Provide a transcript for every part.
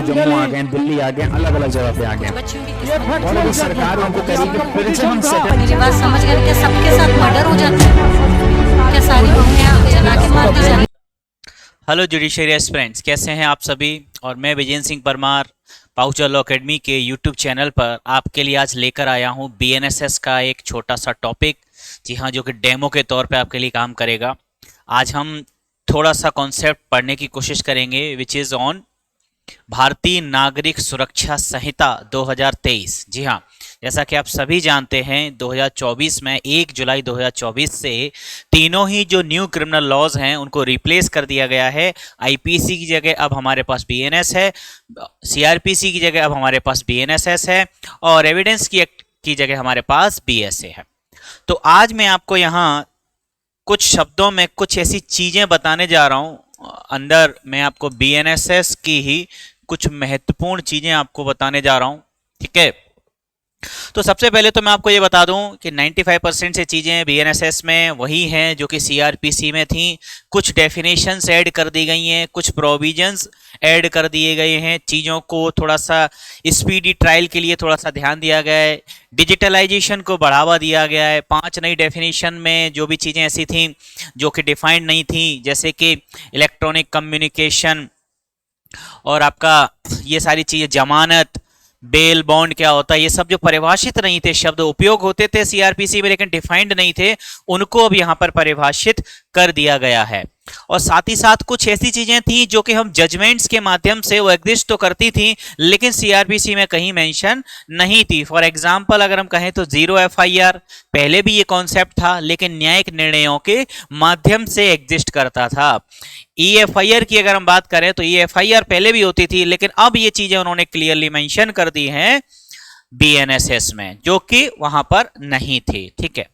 जम्मू आ गए, दिल्ली आ गए, अलग अलग जगह पे आ गए और अभी सरकार उनको करेगी प्रिजन सेटल। मेरी बात समझ गए? क्या सबके साथ मर्डर हो जाता है? क्या सारी बहुएं जला के मार दी जाती? हेलो जुडिशरी एस्पिरेंट्स, कैसे हैं आप सभी। और मैं विजय सिंह परमार पाउचर लॉ अकेडमी के यूट्यूब चैनल पर आपके लिए आज लेकर आया हूं बीएनएसएस का एक छोटा सा टॉपिक। जी हाँ, जो कि डेमो के तौर पे आपके लिए काम करेगा। आज हम थोड़ा सा कॉन्सेप्ट पढ़ने की कोशिश करेंगे विच इज़ ऑन भारतीय नागरिक सुरक्षा संहिता 2023। जी हाँ, जैसा कि आप सभी जानते हैं 2024 में 1 जुलाई 2024 से तीनों ही जो न्यू क्रिमिनल लॉज हैं उनको रिप्लेस कर दिया गया है। आईपीसी की जगह अब हमारे पास बीएनएस है, सीआरपीसी की जगह अब हमारे पास बीएनएसएस है और एविडेंस की एक्ट की जगह हमारे पास बीएसए है। तो आज मैं आपको यहाँ कुछ शब्दों में कुछ ऐसी चीजें बताने जा रहा हूँ। अंदर मैं आपको बीएनएसएस की ही कुछ महत्वपूर्ण चीजें आपको बताने जा रहा हूँ, ठीक है। तो सबसे पहले तो मैं आपको ये बता दूं कि 95% से चीज़ें बीएनएसएस में वही हैं जो कि सीआरपीसी में थी। कुछ डेफिनेशंस ऐड कर दी गई हैं, कुछ प्रोविजंस ऐड कर दिए गए हैं। चीज़ों को थोड़ा सा स्पीडी ट्रायल के लिए थोड़ा सा ध्यान दिया गया है, डिजिटलाइजेशन को बढ़ावा दिया गया है। 5 नई डेफिनेशन में जो भी चीज़ें ऐसी थी जो कि डिफाइंड नहीं थी, जैसे कि इलेक्ट्रॉनिक कम्युनिकेशन और आपका ये सारी चीज़ें, जमानत, बेल, बॉन्ड क्या होता है, ये सब जो परिभाषित नहीं थे, शब्द उपयोग होते थे सीआरपीसी में लेकिन डिफाइंड नहीं थे, उनको अब यहाँ पर परिभाषित कर दिया गया है। और साथ ही साथ कुछ ऐसी चीजें थी जो कि हम जजमेंट्स के माध्यम से वो एग्जिस्ट तो करती थी लेकिन सीआरपीसी में कहीं मेंशन नहीं थी। फॉर एग्जांपल अगर हम कहें तो 0 एफआईआर, पहले भी ये कॉन्सेप्ट था लेकिन न्यायिक निर्णयों के माध्यम से एग्जिस्ट करता था। ईएफआईआर की अगर हम बात करें तो ईएफआईआर पहले भी होती थी लेकिन अब ये चीजें उन्होंने क्लियरली मेंशन कर दी हैं बीएनएसएस में, जो कि वहां पर नहीं थी, ठीक है।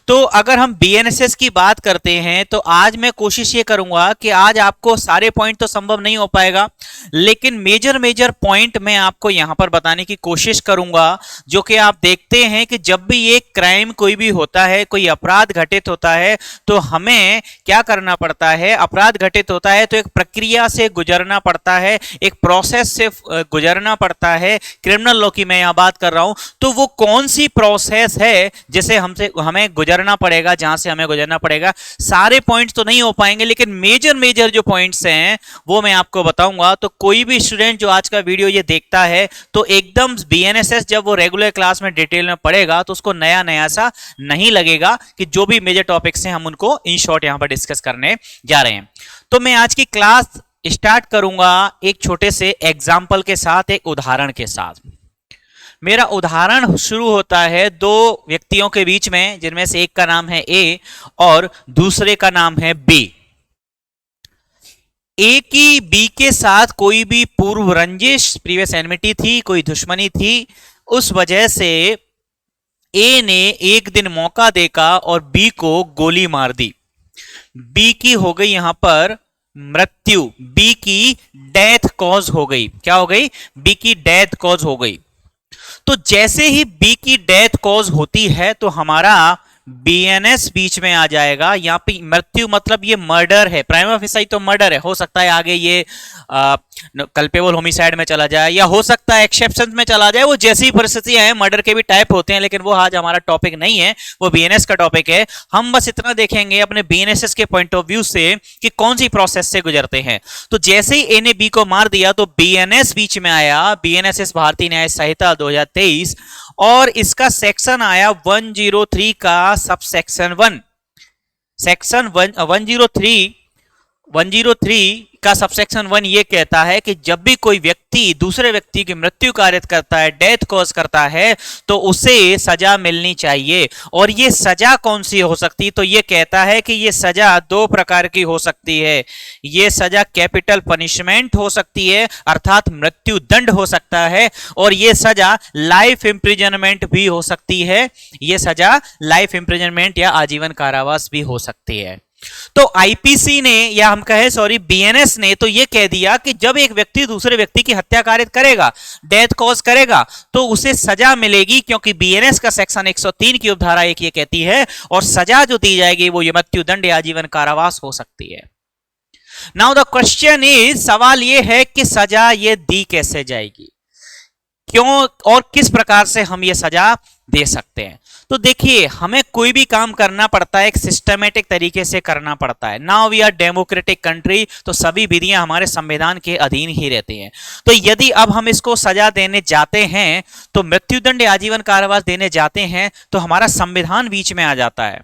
तो अगर हम बीएनएसएस की बात करते हैं तो आज मैं कोशिश ये करूंगा कि आज आपको सारे पॉइंट तो संभव नहीं हो पाएगा लेकिन मेजर पॉइंट मैं आपको यहां पर बताने की कोशिश करूंगा। जो कि आप देखते हैं कि जब भी एक क्राइम कोई भी होता है, कोई अपराध घटित होता है तो हमें क्या करना पड़ता है। अपराध घटित होता है तो एक प्रक्रिया से गुजरना पड़ता है, एक प्रोसेस से गुजरना पड़ता है। क्रिमिनल लॉ की मैं यहां बात कर रहा हूं, तो वो कौन सी प्रोसेस है जिसे हमें गुजरना पड़ेगा, जहां से हमें गुजरना पड़ेगा। सारे पॉइंट्स तो नहीं हो पाएंगे लेकिन मेजर जो पॉइंट्स हैं वो मैं आपको बताऊंगा। तो कोई भी स्टूडेंट जो आज का वीडियो ये देखता है तो एकदम बीएनएसएस जब वो रेगुलर क्लास में डिटेल में पढ़ेगा तो उसको नया सा नहीं लगेगा कि जो भी मेजर टॉपिक्स हैं हम उनको इन शॉर्ट यहां पर डिस्कस करने जा रहे हैं। तो मैं आज की क्लास स्टार्ट करूंगा एक छोटे से एग्जाम्पल के साथ, एक उदाहरण के साथ। मेरा उदाहरण शुरू होता है 2 व्यक्तियों के बीच में जिनमें से एक का नाम है ए और दूसरे का नाम है बी। ए की बी के साथ कोई भी पूर्व रंजिश, प्रीवियस एनमिटी थी, कोई दुश्मनी थी। उस वजह से ए ने एक दिन मौका देखा और बी को गोली मार दी। बी की हो गई यहां पर मृत्यु, बी की डेथ कॉज हो गई। क्या हो गई? बी की डेथ कॉज हो गई। तो जैसे ही बी की डेथ कॉज होती है तो हमारा बीएनएस बीच में आ जाएगा। यहां पे मृत्यु मतलब ये मर्डर है, प्राइमा फेसी तो मर्डर है। हो सकता है आगे ये कल्पेबल होमिसाइड में चला जाए या हो सकता है एक्सेप्शन में चला जाए, वो जैसी परिस्थितियां हैं। मर्डर के भी टाइप होते हैं लेकिन वो आज हमारा टॉपिक नहीं है, वो बीएनएस का टॉपिक है। हम बस इतना देखेंगे अपने बीएनएसएस के पॉइंट ऑफ व्यू से कि कौन सी प्रोसेस से गुजरते हैं। तो जैसे ही ए ने बी को मार दिया तो बीएनएस बीच में आया, बीएनएसएस भारतीय न्याय संहिता 2023, और इसका सेक्शन आया 103 का सबसेक्शन 1। सेक्शन 103 का सबसेक्शन 1 ये कहता है कि जब भी कोई व्यक्ति दूसरे व्यक्ति की मृत्यु कारित करता है, डेथ कॉज करता है, तो उसे सजा मिलनी चाहिए। और ये सजा कौन सी हो सकती? तो ये कहता है कि ये सजा 2 प्रकार की हो सकती है। ये सजा कैपिटल पनिशमेंट हो सकती है अर्थात मृत्यु दंड हो सकता है, और ये सजा लाइफ इंप्रिजनमेंट भी हो सकती है। ये सजा लाइफ इंप्रिजनमेंट या आजीवन कारावास भी हो सकती है। तो आईपीसी ने, या हम कहें सॉरी बीएनएस ने, तो यह कह दिया कि जब एक व्यक्ति दूसरे व्यक्ति की हत्या कारित करेगा, डेथ कॉज करेगा, तो उसे सजा मिलेगी, क्योंकि बीएनएस का सेक्शन 103 की उपधारा 1 ये कहती है, और सजा जो दी जाएगी वो ये मृत्युदंड या आजीवन कारावास हो सकती है। नाउ द क्वेश्चन इज, सवाल ये है कि सजा ये दी कैसे जाएगी, क्यों और किस प्रकार से हम ये सजा दे सकते हैं। तो देखिए, हमें कोई भी काम करना पड़ता है एक सिस्टमेटिक तरीके से करना पड़ता है। Now we are democratic country, तो सभी विधियां हमारे संविधान के अधीन ही रहती हैं। तो यदि अब हम इसको सजा देने जाते हैं, तो मृत्युदंड या आजीवन कारावास देने जाते हैं, तो हमारा संविधान बीच में आ जाता है,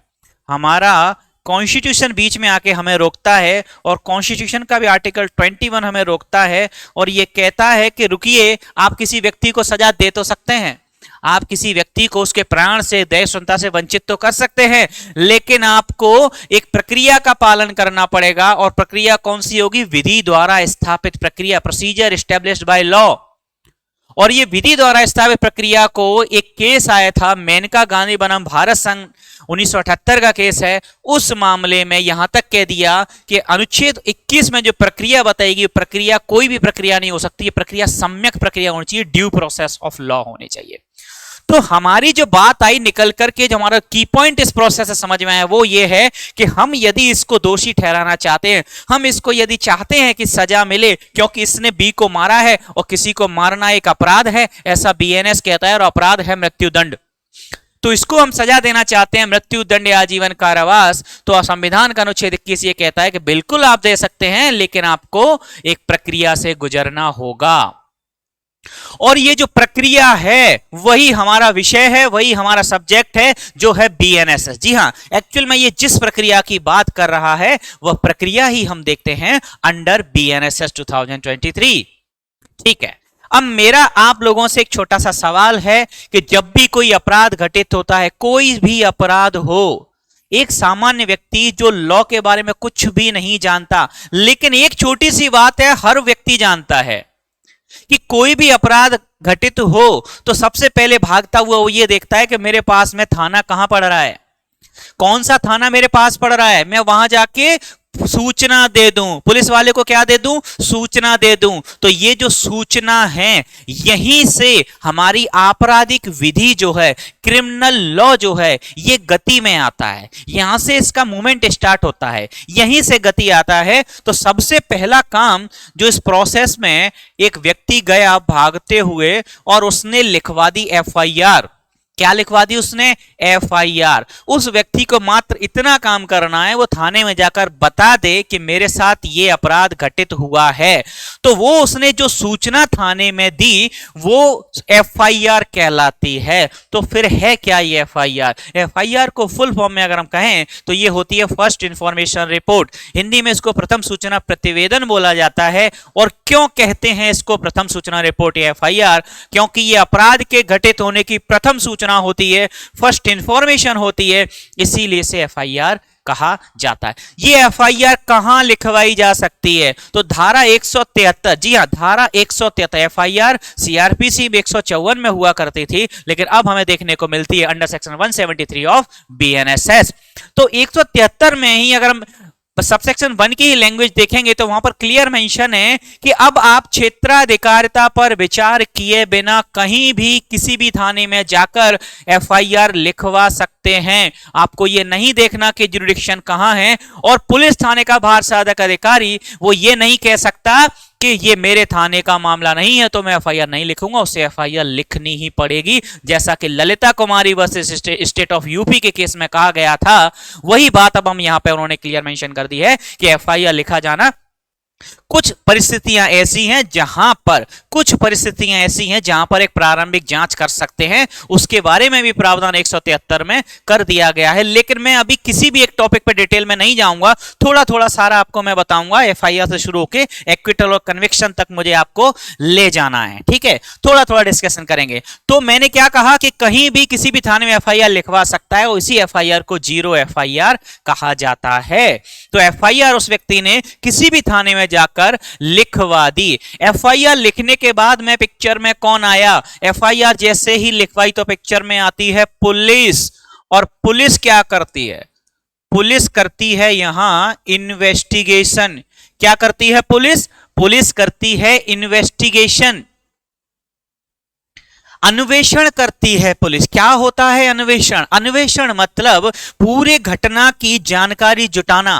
हमारा कॉन्स्टिट्यूशन बीच में आके हमें रोकता है, और कॉन्स्टिट्यूशन का भी आर्टिकल 21 हमें रोकता है और ये कहता है कि रुकिए, आप किसी व्यक्ति को सजा दे तो सकते हैं, आप किसी व्यक्ति को उसके प्राण से, दया स्वतंत्रता से वंचित तो कर सकते हैं, लेकिन आपको एक प्रक्रिया का पालन करना पड़ेगा। और प्रक्रिया कौन सी होगी? विधि द्वारा स्थापित प्रक्रिया, प्रोसीजर एस्टेब्लिश्ड बाय लॉ। और ये विधि द्वारा स्थापित प्रक्रिया को एक केस आया था, मेनका गांधी बनाम भारत संघ 1978 का केस है। उस मामले में यहां तक कह दिया कि अनुच्छेद 21 में जो प्रक्रिया बताएगी, प्रक्रिया कोई भी प्रक्रिया नहीं हो सकती, प्रक्रिया सम्यक प्रक्रिया होनी चाहिए, ड्यू प्रोसेस ऑफ लॉ होनी चाहिए। तो हमारी जो बात आई निकल करके, जो हमारा की पॉइंट इस प्रोसेस से समझ में आया वो ये है कि हम यदि इसको दोषी ठहराना चाहते हैं, हम इसको यदि चाहते हैं कि सजा मिले, क्योंकि इसने बी को मारा है और किसी को मारना एक अपराध है, ऐसा बीएनएस कहता है, और अपराध है मृत्युदंड, तो इसको हम सजा देना चाहते हैं मृत्युदंड या आजीवन कारावास, तो संविधान का अनुच्छेद 21 ये कहता है कि बिल्कुल आप दे सकते हैं, लेकिन आपको एक प्रक्रिया से गुजरना होगा। और ये जो प्रक्रिया है वही हमारा विषय है, वही हमारा सब्जेक्ट है, जो है बीएनएसएस। जी हां, एक्चुअल में ये जिस प्रक्रिया की बात कर रहा है वह प्रक्रिया ही हम देखते हैं अंडर बीएनएसएस 2023। ठीक है, अब मेरा आप लोगों से एक छोटा सा सवाल है कि जब भी कोई अपराध घटित होता है, कोई भी अपराध हो, एक सामान्य व्यक्ति जो लॉ के बारे में कुछ भी नहीं जानता, लेकिन एक छोटी सी बात है हर व्यक्ति जानता है कि कोई भी अपराध घटित हो तो सबसे पहले भागता हुआ वो ये देखता है कि मेरे पास में थाना कहां पड़ रहा है, कौन सा थाना मेरे पास पड़ रहा है, मैं वहां जाके सूचना दे दूं, पुलिस वाले को क्या दे दूं? सूचना दे दूं। तो ये जो सूचना है, यहीं से हमारी आपराधिक विधि जो है, क्रिमिनल लॉ जो है, ये गति में आता है, यहां से इसका मूवमेंट स्टार्ट होता है, यहीं से गति आता है। तो सबसे पहला काम जो इस प्रोसेस में, एक व्यक्ति गया भागते हुए और उसने लिखवा दी एफआईआर। क्या लिखवा दी उसने? एफआईआर। उस व्यक्ति को मात्र इतना काम करना है, वो थाने में जाकर बता दे कि मेरे साथ ये अपराध घटित हुआ है। तो वो उसने जो सूचना थाने में दी वो एफआईआर कहलाती है। तो फिर है क्या ये एफआईआर? एफआईआर को फुल फॉर्म में अगर हम कहें तो ये होती है फर्स्ट इंफॉर्मेशन रिपोर्ट। हिंदी में इसको प्रथम सूचना प्रतिवेदन बोला जाता है। और क्यों कहते हैं इसको प्रथम सूचना रिपोर्ट या एफआईआर? क्योंकि ये अपराध के घटित होने की प्रथम सूचना होती है, फर्स्ट इंफॉर्मेशन होती है, इसीलिए इसे एफआईआर कहा जाता है। ये एफआईआर कहां लिखवाई जा सकती है? तो धारा 173, जी हां, धारा 173 एफआईआर सीआरपीसी में 154 में हुआ करती थी, लेकिन अब हमें देखने को मिलती है अंडर सेक्शन 173 ऑफ बीएनएसएस। तो 173 में ही अगर हम सबसेक्शन 1 की ही लैंग्वेज देखेंगे तो वहां पर क्लियर मेंशन है कि अब आप क्षेत्राधिकारिता पर विचार किए बिना कहीं भी किसी भी थाने में जाकर एफआईआर लिखवा सकते हैं। आपको ये नहीं देखना कि जुरिडिक्शन कहां है, और पुलिस थाने का भार साधक अधिकारी वो ये नहीं कह सकता कि ये मेरे थाने का मामला नहीं है तो मैं एफआईआर नहीं लिखूंगा, उसे एफआईआर लिखनी ही पड़ेगी। जैसा कि ललिता कुमारी वर्सेस स्टेट ऑफ यूपी के केस में कहा गया था, वही बात अब हम यहां पे उन्होंने क्लियर मेंशन कर दी है कि एफआईआर लिखा जाना। कुछ परिस्थितियां ऐसी हैं जहां पर एक प्रारंभिक जांच कर सकते हैं, उसके बारे में भी प्रावधान 173 में कर दिया गया है। लेकिन मैं अभी किसी भी एक टॉपिक पे डिटेल में नहीं जाऊंगा, थोड़ा थोड़ा सारा आपको मैं बताऊंगा। एफआईआर से शुरू होकर एक्विटल और कन्विक्शन तक मुझे आपको ले जाना है, ठीक है? थोड़ा थोड़ा डिस्कशन करेंगे। तो मैंने क्या कहा कि कहीं भी किसी भी थाने में एफआईआर लिखवा सकता है, और इसी एफआईआर को जीरो एफआईआर कहा जाता है। तो एफआईआर उस व्यक्ति ने किसी भी थाने में जाकर लिखवा दी। एफआईआर लिखने के बाद में पिक्चर में कौन आया? एफआईआर जैसे ही लिखवाई तो पिक्चर में आती है पुलिस। और पुलिस क्या करती है? पुलिस करती है यहां इन्वेस्टिगेशन। क्या करती है पुलिस? पुलिस करती है इन्वेस्टिगेशन, अन्वेषण करती है पुलिस। क्या होता है अन्वेषण? अन्वेषण मतलब पूरे घटना की जानकारी जुटाना,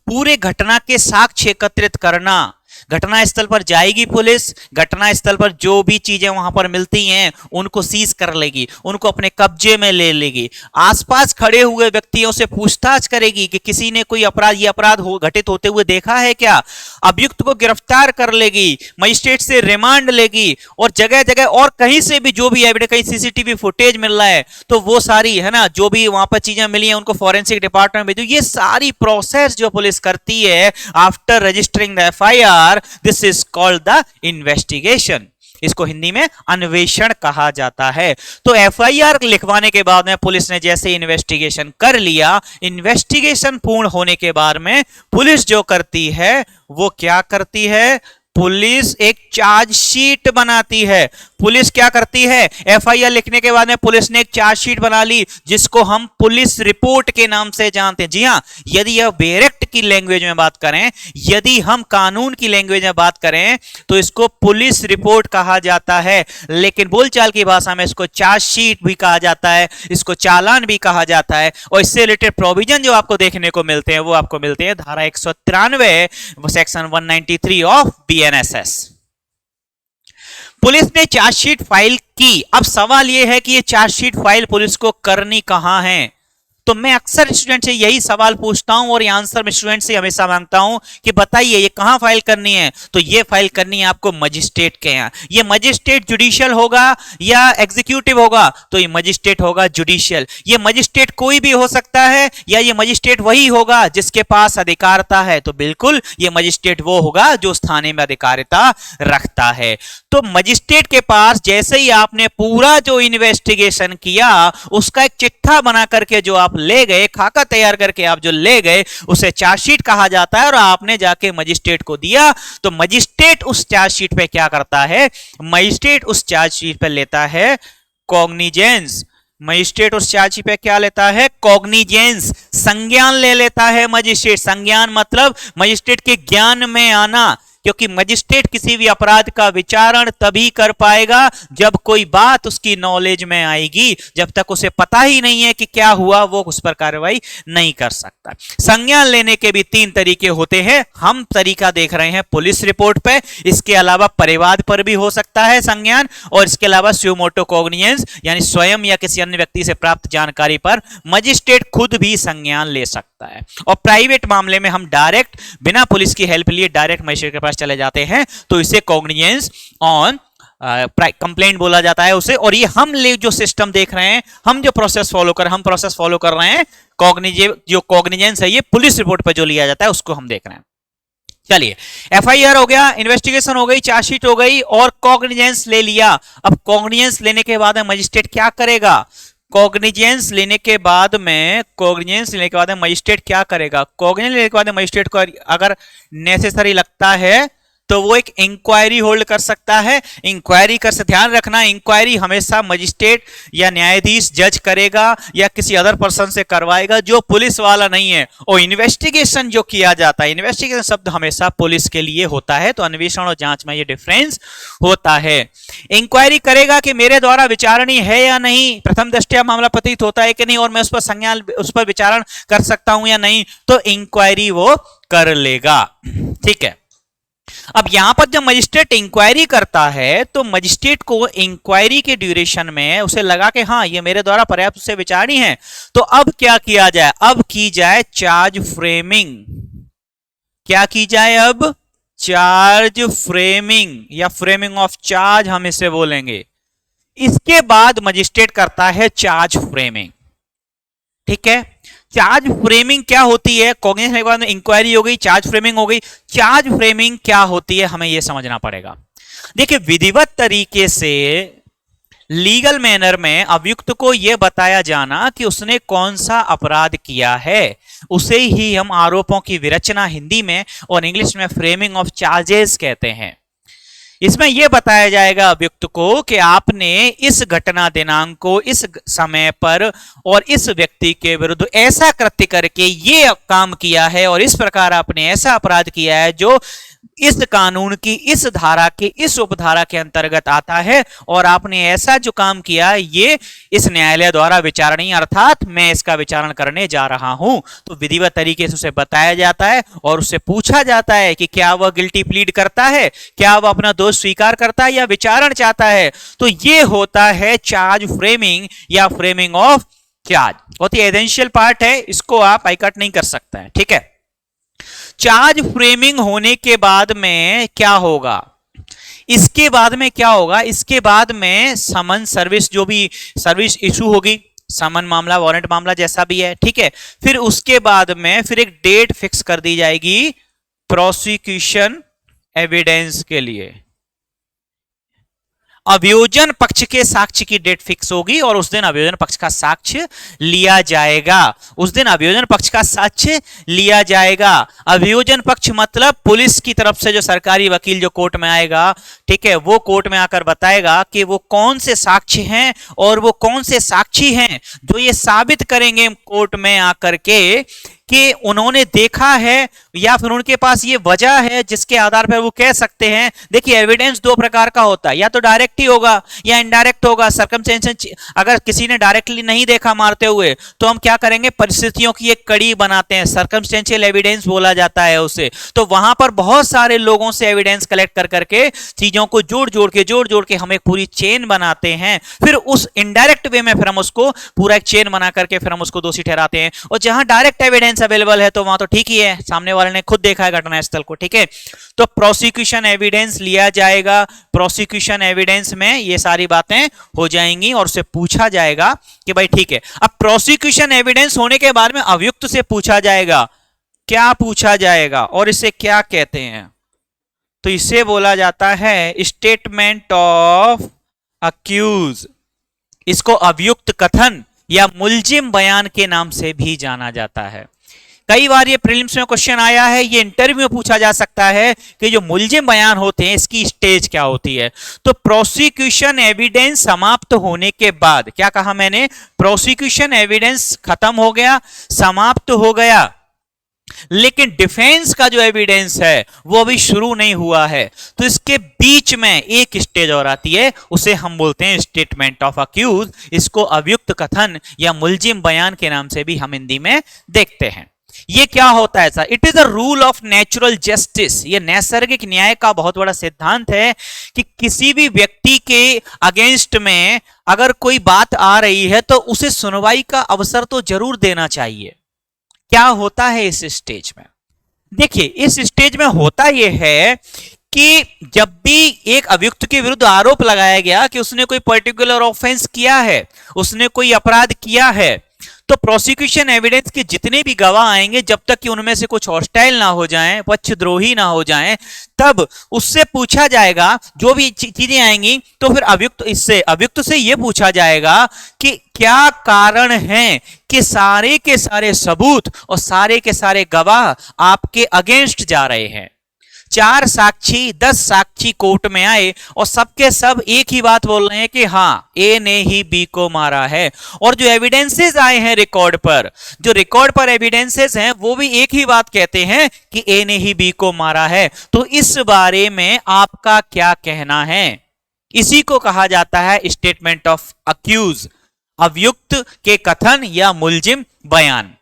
पूरे घटना के साक्ष्य एकत्रित करना। घटना स्थल पर जाएगी पुलिस, घटना स्थल पर जो भी चीजें वहां पर मिलती हैं उनको सीज कर लेगी, उनको अपने कब्जे में ले लेगी। आसपास खड़े हुए व्यक्तियों से पूछताछ करेगी कि किसी ने कोई अपराध, ये अपराध घटित होते हुए देखा है क्या। अभियुक्त को गिरफ्तार कर लेगी, मजिस्ट्रेट से रिमांड लेगी, और जगह जगह और कहीं से भी जो भी एविडेंस, कहीं सीसीटीवी फुटेज मिल रहा है तो वो सारी, है ना, जो भी वहां पर चीजें मिली हैं उनको फॉरेंसिक डिपार्टमेंट में भेजो। ये सारी प्रोसेस जो पुलिस करती है after registering the FIR, this is called the investigation. इसको हिंदी में अन्वेषण कहा जाता है। तो एफआईआर लिखवाने के बाद में पुलिस ने जैसे इन्वेस्टिगेशन कर लिया, इन्वेस्टिगेशन पूर्ण होने के बाद में पुलिस जो करती है वो क्या करती है, पुलिस एक चार्जशीट बनाती है। पुलिस क्या करती है, एफआईआर लिखने के बाद में पुलिस ने एक चार्जशीट बना ली जिसको हम पुलिस रिपोर्ट के नाम से जानते हैं। जी हां, यदि यह बैरेक्ट की लैंग्वेज में बात करें, यदि हम कानून की लैंग्वेज में बात करें तो इसको पुलिस रिपोर्ट कहा जाता है, लेकिन बोलचाल की भाषा में इसको चार्जशीट भी कहा जाता है, इसको चालान भी कहा जाता है। और इससे रिलेटेड प्रोविजन जो आपको देखने को मिलते हैं वो आपको मिलते हैं धारा 193 सेक्शन 193 ऑफ बीएनएसएस। पुलिस ने चार्जशीट फाइल की। अब सवाल यह है कि ये चार्जशीट फाइल पुलिस को करनी कहां है। तो मैं अक्सर स्टूडेंट से यही सवाल पूछता हूं और ये आंसर मैं स्टूडेंट से हमेशा मांगता हूं कि बताइए ये कहां फाइल करनी है। तो ये फाइल करनी है आपको मजिस्ट्रेट के यहां। ये मजिस्ट्रेट जुडिशियल होगा या एग्जीक्यूटिव होगा, तो ये मजिस्ट्रेट होगा जुडिशियल। ये मजिस्ट्रेट कोई भी हो सकता है या ये मजिस्ट्रेट वही होगा जिसके पास अधिकारिता है। तो बिल्कुल ये मजिस्ट्रेट वो होगा जो उस थाने में अधिकारिता रखता है। तो मजिस्ट्रेट के पास जैसे ही आपने पूरा जो इन्वेस्टिगेशन किया उसका एक चिट्ठा बना करके जो आप ले गए, खाका तैयार करके आप जो ले गए, उसे चार्जशीट कहा जाता है, और आपने जाके मजिस्ट्रेट को दिया। तो मजिस्ट्रेट उस चार्जशीट पे क्या करता है, मजिस्ट्रेट उस चार्जशीट पे लेता है कॉग्निजेंस। मजिस्ट्रेट उस चार्जशीट पे क्या लेता है, कॉग्निजेंस, संज्ञान ले लेता है मजिस्ट्रेट। संज्ञान मतलब मजिस्ट्रेट के ज्ञान में आना, क्योंकि मजिस्ट्रेट किसी भी अपराध का विचारण तभी कर पाएगा जब कोई बात उसकी नॉलेज में आएगी। जब तक उसे पता ही नहीं है कि क्या हुआ वो उस पर कार्रवाई नहीं कर सकता। संज्ञान लेने के भी 3 तरीके होते हैं। हम तरीका देख रहे हैं पुलिस रिपोर्ट पे, इसके अलावा परिवाद पर भी हो सकता है संज्ञान, और इसके अलावा सुमोटो कॉग्निजेंस यानी स्वयं या किसी अन्य व्यक्ति से प्राप्त जानकारी पर मजिस्ट्रेट खुद भी संज्ञान ले सकता है। और प्राइवेट मामले में हम डायरेक्ट बिना पुलिस की हेल्प लिए डायरेक्ट मजिस्ट्रेट के पास चले जाते हैं, तो इसे कॉग्निजेंस ऑन कंप्लेंट बोला जाता है उसे। और ये हम जो सिस्टम देख रहे हैं, हम जो प्रोसेस फॉलो कर रहे हैं, जो कॉग्निजेंस है ये पुलिस रिपोर्ट पर जो लिया जाता है उसको हम देख रहे हैं। चलिए, एफआईआर हो गया, इन्वेस्टिगेशन हो गई, चार्जशीट हो गई और कॉग्निजेंस ले लिया। अब कॉग्निजेंस लेने के बाद मजिस्ट्रेट क्या करेगा, कॉग्निजेंस लेने के बाद में मजिस्ट्रेट क्या करेगा, कॉग्निजेंस लेने के बाद मजिस्ट्रेट को अगर नेसेसरी लगता है तो वो एक इंक्वायरी होल्ड कर सकता है। इंक्वायरी कर से ध्यान रखना, इंक्वायरी हमेशा मजिस्ट्रेट या न्यायाधीश जज करेगा या किसी अदर पर्सन से करवाएगा जो पुलिस वाला नहीं है। और इन्वेस्टिगेशन जो किया जाता है, इन्वेस्टिगेशन शब्द हमेशा पुलिस के लिए होता है, तो अन्वेषण और जांच में ये डिफरेंस होता है। इंक्वायरी करेगा कि मेरे द्वारा विचारणीय है या नहीं, प्रथम दृष्टया मामला प्रतीत होता है कि नहीं और मैं उस पर संज्ञान, उस पर विचारण कर सकता हूं या नहीं, तो इंक्वायरी वो कर लेगा। ठीक है। अब यहां पर जब मजिस्ट्रेट इंक्वायरी करता है तो मजिस्ट्रेट को इंक्वायरी के ड्यूरेशन में उसे लगा कि हाँ ये मेरे द्वारा पर्याप्त से विचारणीय है, तो अब क्या किया जाए, अब की जाए चार्ज फ्रेमिंग। क्या की जाए अब, चार्ज फ्रेमिंग या फ्रेमिंग ऑफ चार्ज हम इसे बोलेंगे। इसके बाद मजिस्ट्रेट करता है चार्ज फ्रेमिंग। ठीक है, चार्ज फ्रेमिंग क्या होती है, कॉग्निजेंस के बाद में इंक्वायरी हो गई, चार्ज फ्रेमिंग हो गई। चार्ज फ्रेमिंग क्या होती है हमें यह समझना पड़ेगा। देखिए, विधिवत तरीके से लीगल मैनर में अभियुक्त को यह बताया जाना कि उसने कौन सा अपराध किया है, उसे ही हम आरोपों की विरचना हिंदी में और इंग्लिश में फ्रेमिंग ऑफ चार्जेस कहते हैं। इसमें यह बताया जाएगा अभियुक्त को कि आपने इस घटना दिनांक को इस समय पर और इस व्यक्ति के विरुद्ध ऐसा कृत्य करके ये काम किया है और इस प्रकार आपने ऐसा अपराध किया है जो इस कानून की इस धारा के इस उपधारा के अंतर्गत आता है और आपने ऐसा जो काम किया ये इस न्यायालय द्वारा विचारणीय, अर्थात मैं इसका विचारण करने जा रहा हूं। तो विधिवत तरीके से उसे बताया जाता है और उससे पूछा जाता है कि क्या वह गिल्टी प्लीड करता है, क्या वह अपना दोष स्वीकार करता है या विचारण चाहता है। तो ये होता है चार्ज फ्रेमिंग या फ्रेमिंग ऑफ चार्ज। बहुत ही एसेंशियल पार्ट है, इसको आप आईकट नहीं कर सकते हैं, ठीक है। चार्ज फ्रेमिंग होने के बाद में क्या होगा, इसके बाद में क्या होगा, इसके बाद में समन सर्विस, जो भी सर्विस इशू होगी, समन मामला वारंट मामला जैसा भी है, ठीक है। फिर उसके बाद में फिर एक डेट फिक्स कर दी जाएगी प्रोसिक्यूशन एविडेंस के लिए। अभियोजन पक्ष के साक्ष्य की डेट फिक्स होगी और उस दिन अभियोजन पक्ष का साक्ष्य लिया जाएगा। उस दिन अभियोजन पक्ष का साक्ष्य लिया जाएगा। अभियोजन पक्ष मतलब पुलिस की तरफ से जो सरकारी वकील जो कोर्ट में आएगा, ठीक है, वो कोर्ट में आकर बताएगा कि वो कौन से साक्ष्य हैं और वो कौन से साक्षी हैं जो ये साबित करेंगे कोर्ट में आकर के कि उन्होंने देखा है या फिर उनके पास ये वजह है जिसके आधार पर वो कह सकते हैं। देखिए एविडेंस दो प्रकार का होता है, या तो डायरेक्ट ही होगा या इनडायरेक्ट होगा। सर्कमस्टेंसेस, अगर किसी ने डायरेक्टली नहीं देखा मारते हुए तो हम क्या करेंगे, परिस्थितियों की एक कड़ी बनाते हैं, सर्कमस्टेंशियल एविडेंस बोला जाता है उसे। तो वहां पर बहुत सारे लोगों से एविडेंस कलेक्ट कर करके चीजों को जोड़ जोड़ के हम एक पूरी चेन बनाते हैं। फिर उस इनडायरेक्ट वे में फिर हम उसको पूरा एक चेन बना करके फिर हम उसको दोषी ठहराते हैं। और जहां डायरेक्ट एविडेंस अवेलेबल है तो वहां तो ठीक ही है, सामने वाले ने खुद देखा है घटनास्थल को, ठीक है। तो प्रोसिक्यूशन एविडेंस लिया जाएगा। प्रोसिक्यूशन एविडेंस में ये सारी बातें हो जाएंगी और उससे पूछा जाएगा कि भाई ठीक है। अब प्रोसिक्यूशन एविडेंस होने के बाद में अभियुक्त से पूछा जाएगा, क्या पूछा जाएगा और इसे क्या कहते हैं, तो इसे बोला जाता है स्टेटमेंट ऑफ अक्यूज। इसको अभियुक्त कथन या मुलजिम बयान के नाम से भी जाना जाता है। कई बार ये प्रीलिम्स में क्वेश्चन आया है, ये इंटरव्यू में पूछा जा सकता है कि जो मुलजिम बयान होते हैं इसकी स्टेज क्या होती है। तो प्रोसिक्यूशन एविडेंस समाप्त होने के बाद, क्या कहा मैंने, प्रोसिक्यूशन एविडेंस खत्म हो गया, समाप्त हो गया, लेकिन डिफेंस का जो एविडेंस है वो अभी शुरू नहीं हुआ है। तो इसके बीच में एक स्टेज और आती है, उसे हम बोलते हैं स्टेटमेंट ऑफ अक्यूज। इसको अभियुक्त कथन या मुलजिम बयान के नाम से भी हम हिंदी में देखते हैं। ये क्या होता है, it is a rule of natural justice. ये नैसर्गिक न्याय का बहुत बड़ा सिद्धांत है कि किसी भी व्यक्ति के अगेंस्ट में अगर कोई बात आ रही है तो उसे सुनवाई का अवसर तो जरूर देना चाहिए। क्या होता है इस स्टेज में, देखिए इस स्टेज में होता यह है कि जब भी एक अभियुक्त के विरुद्ध आरोप लगाया गया कि उसने कोई पर्टिकुलर ऑफेंस किया है, उसने कोई अपराध किया है, तो प्रोसिक्यूशन एविडेंस के जितने भी गवाह आएंगे, जब तक कि उनमें से कुछ हॉस्टाइल ना हो जाएं, पक्षद्रोही ना हो जाएं, तब उससे पूछा जाएगा, जो भी चीजें आएंगी तो फिर अभियुक्त से यह पूछा जाएगा कि क्या कारण है कि सारे के सारे सबूत और सारे के सारे गवाह आपके अगेंस्ट जा रहे हैं। 4 साक्षी 10 साक्षी कोर्ट में आए और सबके सब एक ही बात बोल रहे हैं कि हाँ ए ने ही बी को मारा है। और जो एविडेंसेस आए हैं रिकॉर्ड पर, जो रिकॉर्ड पर एविडेंसेस हैं वो भी एक ही बात कहते हैं कि ए ने ही बी को मारा है। तो इस बारे में आपका क्या कहना है, इसी को कहा जाता है स्टेटमेंट ऑफ अक्यूज, अभियुक्त के कथन या मुलजिम बयान।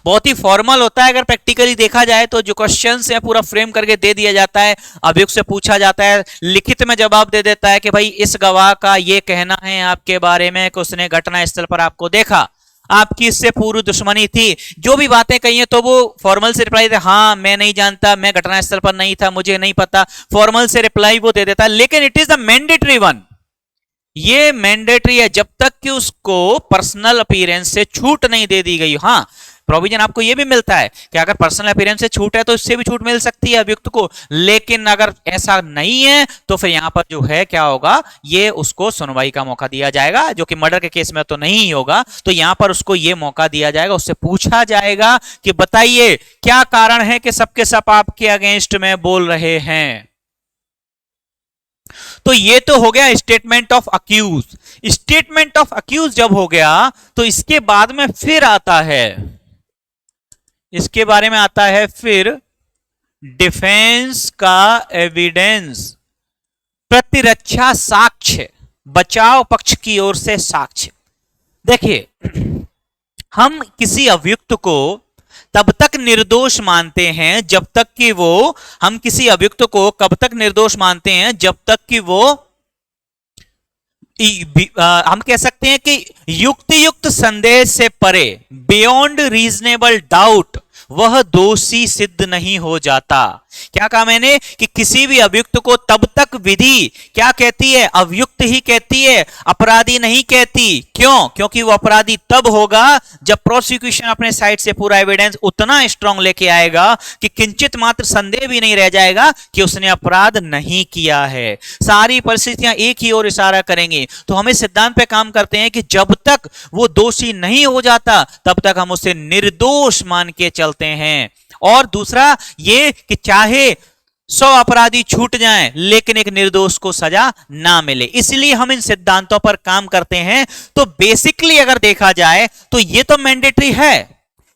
बहुत ही फॉर्मल होता है, अगर प्रैक्टिकली देखा जाए तो जो क्वेश्चंस है पूरा फ्रेम करके दे दिया जाता है, अभियुक्त से पूछा जाता है, लिखित में जवाब दे देता है कि भाई इस गवाह का ये कहना है आपके बारे में कि उसने घटना स्थल पर आपको देखा, आपकी इससे पूर्व दुश्मनी थी, जो भी बातें कही है तो वो फॉर्मल से रिप्लाई दे, हाँ मैं नहीं जानता, मैं घटना स्थल पर नहीं था, मुझे नहीं पता, फॉर्मल से रिप्लाई वो दे देता है। लेकिन it is the mandatory one, ये मैंडेटरी है जब तक कि उसको पर्सनल अपीयरेंस से छूट नहीं दे दी गई। हाँ प्रोविजन आपको यह भी मिलता है कि अगर पर्सनल अपीयरेंस से छूट है तो इससे भी छूट मिल सकती है अभियुक्त को, लेकिन अगर ऐसा नहीं है तो फिर यहां पर जो है क्या होगा, ये उसको सुनवाई का मौका दिया जाएगा, जो कि मर्डर के केस में तो नहीं होगा। तो यहां पर उसको ये मौका दिया जाएगा, उससे पूछा जाएगा कि बताइए क्या कारण है कि सबके सब आपके अगेंस्ट में बोल रहे हैं। तो ये तो हो गया statement of accuse. Statement of accuse जब हो गया तो इसके बाद में फिर आता है, इसके बारे में आता है फिर डिफेंस का एविडेंस, प्रतिरक्षा साक्ष्य, बचाव पक्ष की ओर से साक्ष्य। देखिए, हम किसी अभियुक्त को तब तक निर्दोष मानते हैं जब तक कि वो, हम किसी अभियुक्त को कब तक निर्दोष मानते हैं जब तक कि वो हम कह सकते हैं कि युक्त संदेह से परे, बियॉन्ड रीजनेबल डाउट, वह दोषी सिद्ध नहीं हो जाता। क्या कहा मैंने कि किसी भी अभियुक्त को तब तक विधि क्या कहती है, अभियुक्त ही कहती है, अपराधी नहीं कहती। क्यों? क्योंकि वो अपराधी तब होगा जब प्रोसिक्यूशन अपने साइड से पूरा एविडेंस उतना स्ट्रांग लेके आएगा कि किंचित मात्र संदेह भी नहीं रह जाएगा कि उसने अपराध नहीं किया है। सारी परिस्थितियां एक ही ओर इशारा करेंगी। तो हम इस सिद्धांत पे काम करते हैं कि जब तक वो दोषी नहीं हो जाता तब तक हम उसे निर्दोष मान के चलते हैं। और दूसरा ये कि चाहे 100 अपराधी छूट जाएं लेकिन एक निर्दोष को सजा ना मिले, इसलिए हम इन सिद्धांतों पर काम करते हैं। तो बेसिकली अगर देखा जाए तो ये तो मैंडेटरी है,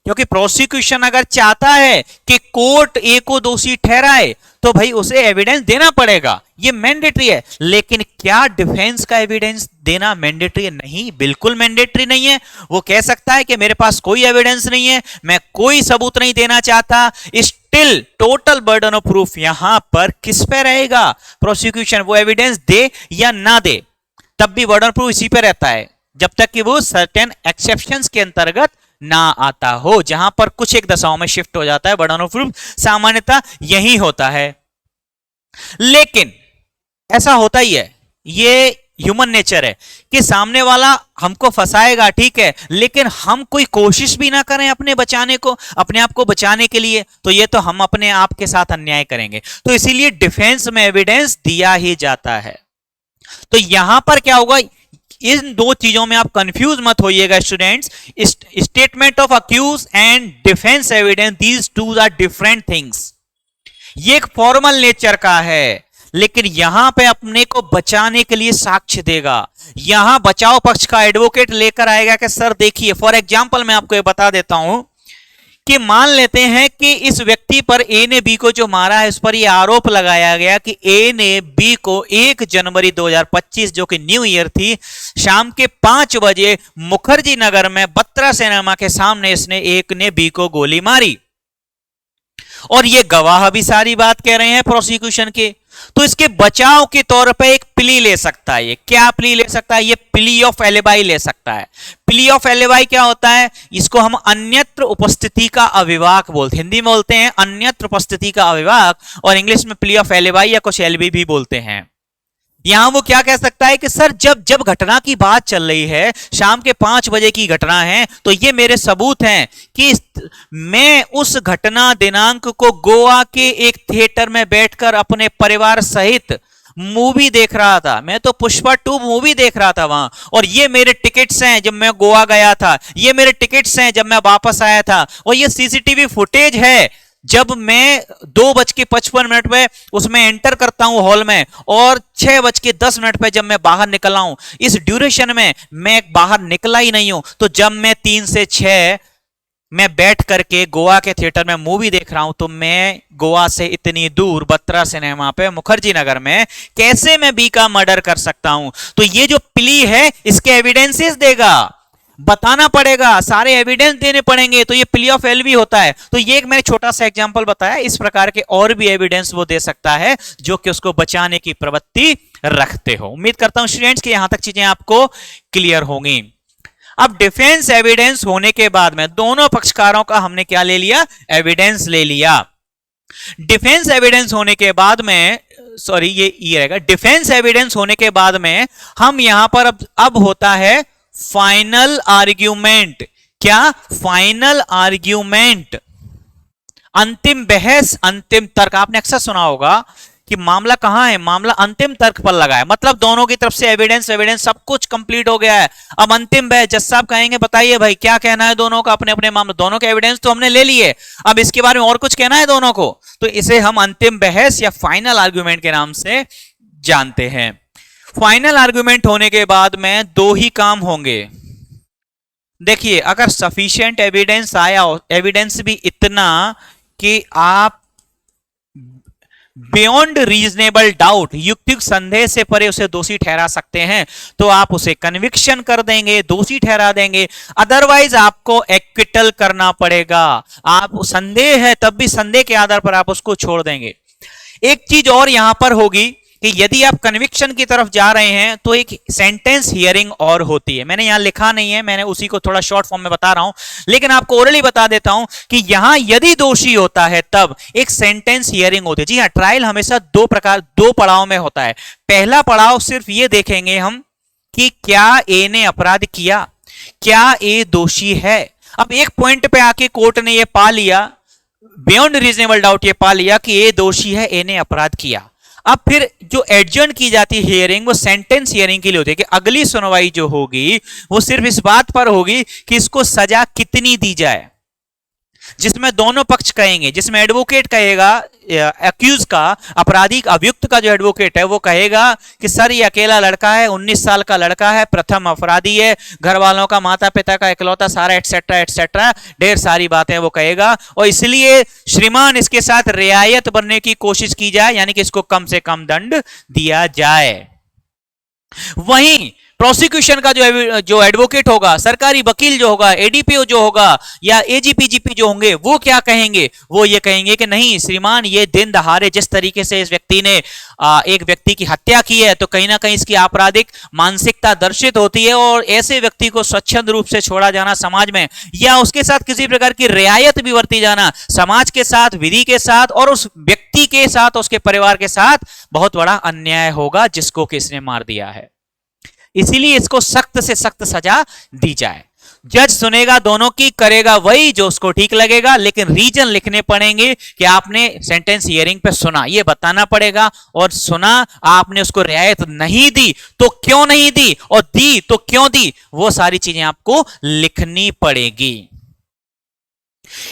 क्योंकि प्रोसिक्यूशन अगर चाहता है कि कोर्ट ए को दोषी ठहराए तो भाई उसे एविडेंस देना पड़ेगा, ये मैंडेटरी है। लेकिन क्या डिफेंस का एविडेंस देना मैंडेटरी है? नहीं, बिल्कुल मैंडेटरी नहीं है। वो कह सकता है कि मेरे पास कोई एविडेंस नहीं है, मैं कोई सबूत नहीं देना चाहता। Still total burden of proof यहां पर किस पे रहेगा? प्रोसिक्यूशन वो एविडेंस दे या ना दे, तब भी बर्डन ऑफ प्रूफ इसी पे रहता है जब तक कि वो सर्टेन एक्सेप्शंस के अंतर्गत ना आता हो, जहां पर कुछ एक दशाओं में शिफ्ट हो जाता है बर्डन ऑफ प्रूफ, सामान्यतः यही होता है। लेकिन ऐसा होता ही है, ये ह्यूमन नेचर है कि सामने वाला हमको फंसाएगा, ठीक है, लेकिन हम कोई कोशिश भी ना करें अपने बचाने को, अपने आप को बचाने के लिए, तो ये तो हम अपने आप के साथ अन्याय करेंगे। तो इसीलिए डिफेंस में एविडेंस दिया ही जाता है। तो यहां पर क्या होगा, इन दो चीजों में आप कंफ्यूज मत होइएगा students. Statement of accused and defence evidence, these two are different things. ये एक फॉर्मल नेचर का है, लेकिन यहां पे अपने को बचाने के लिए साक्ष्य देगा। यहां बचाव पक्ष का एडवोकेट लेकर आएगा कि सर देखिए, फॉर एग्जांपल मैं आपको ये बता देता हूं कि मान लेते हैं कि इस व्यक्ति पर ए ने बी को जो मारा है उस पर यह आरोप लगाया गया कि ए ने बी को 1 जनवरी 2025 जो कि न्यू ईयर थी, शाम के 5 बजे मुखर्जी नगर में बत्रा सिनेमा के सामने इसने एक ने बी को गोली मारी। और ये गवाह भी सारी बात कह रहे हैं प्रोसिक्यूशन के। तो इसके बचाव के तौर पे एक प्ली ले सकता है। ये क्या प्ली ले सकता है? ये प्ली ऑफ एलिबाई ले सकता है। प्ली ऑफ एलिबाई क्या होता है? इसको हम अन्यत्र उपस्थिति का अविवाक बोलते, हिंदी में बोलते हैं अन्यत्र उपस्थिति का अविवाक, और इंग्लिश में प्ली ऑफ एलिबाई या कुछ एलबी भी बोलते हैं। यहां वो क्या कह सकता है कि सर जब घटना की बात चल रही है, शाम के 5 बजे की घटना है, तो ये मेरे सबूत हैं कि मैं उस घटना दिनांक को गोवा के एक थिएटर में बैठकर अपने परिवार सहित मूवी देख रहा था। मैं तो पुष्पा 2 मूवी देख रहा था वहां, और ये मेरे टिकट्स हैं जब मैं गोवा गया था, ये मेरे टिकट्स हैं जब मैं वापस आया था, और ये सीसीटीवी फुटेज है जब मैं 2:55 पे उसमें एंटर करता हूं हॉल में, और 6:10 पे जब मैं बाहर निकला हूं। इस ड्यूरेशन में मैं बाहर निकला ही नहीं हूं। तो जब मैं 3 से 6 मैं बैठ करके गोवा के थिएटर में मूवी देख रहा हूं, तो मैं गोवा से इतनी दूर बत्रा सिनेमा पे मुखर्जी नगर में कैसे मैं बी का मर्डर कर सकता हूं? तो ये जो प्ली है इसके एविडेंसेस देगा, बताना पड़ेगा, सारे एविडेंस देने पड़ेंगे। तो ये प्ली ऑफ एलबी होता है। तो ये एक मैंने छोटा सा एग्जांपल बताया, इस प्रकार के और भी एविडेंस वो दे सकता है जो कि उसको बचाने की प्रवृत्ति रखते हो। उम्मीद करता हूं स्टूडेंट्स कि यहां तक चीजें आपको क्लियर होंगी। अब डिफेंस एविडेंस होने के बाद में दोनों पक्षकारों का हमने क्या ले लिया? एविडेंस ले लिया। डिफेंस एविडेंस होने के बाद में, सॉरी ये रहेगा, डिफेंस एविडेंस होने के बाद में हम यहां पर अब होता है फाइनल आर्ग्यूमेंट। क्या? फाइनल आर्ग्यूमेंट, अंतिम बहस, अंतिम तर्क। आपने अक्सर सुना होगा कि मामला कहां है? मामला अंतिम तर्क पर लगा है, मतलब दोनों की तरफ से एविडेंस सब कुछ कंप्लीट हो गया है। अब अंतिम बहस, जज साहब कहेंगे बताइए भाई क्या कहना है दोनों का, अपने अपने मामले, दोनों के एविडेंस तो हमने ले लिए, अब इसके बारे में और कुछ कहना है दोनों को, तो इसे हम अंतिम बहस या फाइनल आर्ग्यूमेंट के नाम से जानते हैं। फाइनल आर्ग्यूमेंट होने के बाद में 2 ही काम होंगे। देखिए, अगर सफिशिएंट एविडेंस आया, एविडेंस भी इतना कि आप बियॉन्ड रीजनेबल डाउट, युक्तियुक्त संदेह से परे उसे दोषी ठहरा सकते हैं, तो आप उसे कन्विक्शन कर देंगे, दोषी ठहरा देंगे। अदरवाइज आपको एक्विटल करना पड़ेगा। आप संदेह है तब भी संदेह के आधार पर आप उसको छोड़ देंगे। एक चीज और यहां पर होगी कि यदि आप कन्विक्शन की तरफ जा रहे हैं तो एक सेंटेंस हियरिंग और होती है। मैंने यहां लिखा नहीं है, मैंने उसी को थोड़ा शॉर्ट फॉर्म में बता रहा हूं, लेकिन आपको ओरली बता देता हूं कि यहां यदि दोषी होता है तब एक सेंटेंस हियरिंग होती है। जी हां, ट्रायल हमेशा दो पड़ाव में होता है। पहला पड़ाव सिर्फ ये देखेंगे हम कि क्या ए ने अपराध किया, क्या ए दोषी है। अब एक पॉइंट पे आके कोर्ट ने ये पा लिया, बियॉन्ड रीजनेबल डाउट ये पा लिया कि ए दोषी है, ए ने अपराध किया। अब फिर जो एडजर्न की जाती है हियरिंग, वो सेंटेंस हियरिंग के लिए होती है कि अगली सुनवाई जो होगी वो सिर्फ इस बात पर होगी कि इसको सजा कितनी दी जाए, जिसमें दोनों पक्ष कहेंगे, जिसमें एडवोकेट कहेगा, अक्यूज का, अपराधी अभियुक्त का जो एडवोकेट है वो कहेगा कि सर ये अकेला लड़का है, 19 साल का लड़का है, प्रथम अपराधी है, घर वालों का, माता पिता का इकलौता सारा एटसेट्रा एटसेट्रा, ढेर सारी बातें वो कहेगा, और इसलिए श्रीमान इसके साथ रियायत बनने की कोशिश की जाए, यानी कि इसको कम से कम दंड दिया जाए। वहीं प्रोसिक्यूशन का जो एडवोकेट होगा, सरकारी वकील जो होगा, एडीपीओ जो होगा या एजीपी जीपी जो होंगे, वो क्या कहेंगे? वो ये कहेंगे कि नहीं श्रीमान, ये दिन दहाड़े जिस तरीके से इस व्यक्ति ने एक व्यक्ति की हत्या की है, तो कहीं ना कहीं इसकी आपराधिक मानसिकता दर्शित होती है, और ऐसे व्यक्ति को स्वच्छंद रूप से छोड़ा जाना समाज में, या उसके साथ किसी प्रकार की रियायत भी बरती जाना समाज के साथ, विधि के साथ और उस व्यक्ति के साथ, उसके परिवार के साथ बहुत बड़ा अन्याय होगा जिसको किसने मार दिया है। इसीलिए इसको सख्त से सख्त सजा दी जाए। जज सुनेगा दोनों की, करेगा वही जो उसको ठीक लगेगा, लेकिन रीजन लिखने पड़ेंगे कि आपने सेंटेंस हियरिंग पे सुना, ये बताना पड़ेगा, और सुना आपने उसको रियायत नहीं दी तो क्यों नहीं दी, और दी तो क्यों दी, वो सारी चीजें आपको लिखनी पड़ेगी।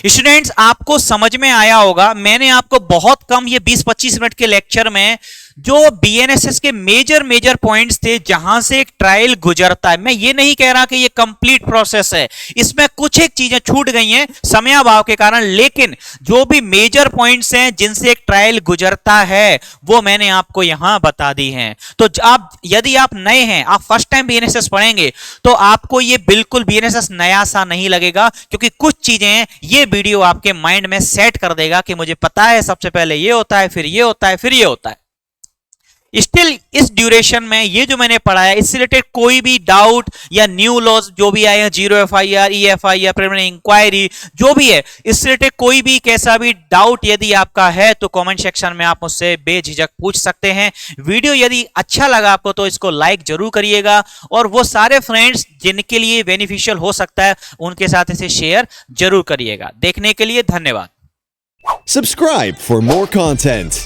स्टूडेंट्स, आपको समझ में आया होगा, मैंने आपको बहुत कम ये 20-25 मिनट के लेक्चर में जो बीएनएसएस के मेजर पॉइंट्स थे जहां से एक ट्रायल गुजरता है, मैं ये नहीं कह रहा कि ये कंप्लीट प्रोसेस है, इसमें कुछ एक चीजें छूट गई हैं समयाभाव के कारण, लेकिन जो भी मेजर पॉइंट्स हैं जिनसे एक ट्रायल गुजरता है वो मैंने आपको यहां बता दी हैं। तो आप यदि आप नए हैं, आप फर्स्ट टाइम बीएनएसएस पढ़ेंगे, तो आपको ये बिल्कुल बीएनएसएस नया सा नहीं लगेगा, क्योंकि कुछ चीजें ये वीडियो आपके माइंड में सेट कर देगा कि मुझे पता है सबसे पहले ये होता है, फिर ये होता है, फिर ये होता है। स्टिल इस ड्यूरेशन में ये जो मैंने पढ़ा है, इससे रिलेटेड कोई भी डाउट या न्यू लॉज जो भी आए हैं, 0 एफआईआर, ईएफआईआर, प्रिलिमिनरी इंक्वायरी, जो भी है, इससे रिलेटेड कोई भी कैसा भी डाउट यदि आपका है तो कमेंट सेक्शन में आप मुझसे बेझिझक पूछ सकते हैं। वीडियो यदि अच्छा लगा आपको तो इसको लाइक जरूर करिएगा, और वो सारे फ्रेंड्स जिनके लिए बेनिफिशियल हो सकता है उनके साथ इसे शेयर जरूर करिएगा। देखने के लिए धन्यवाद। Subscribe for more content.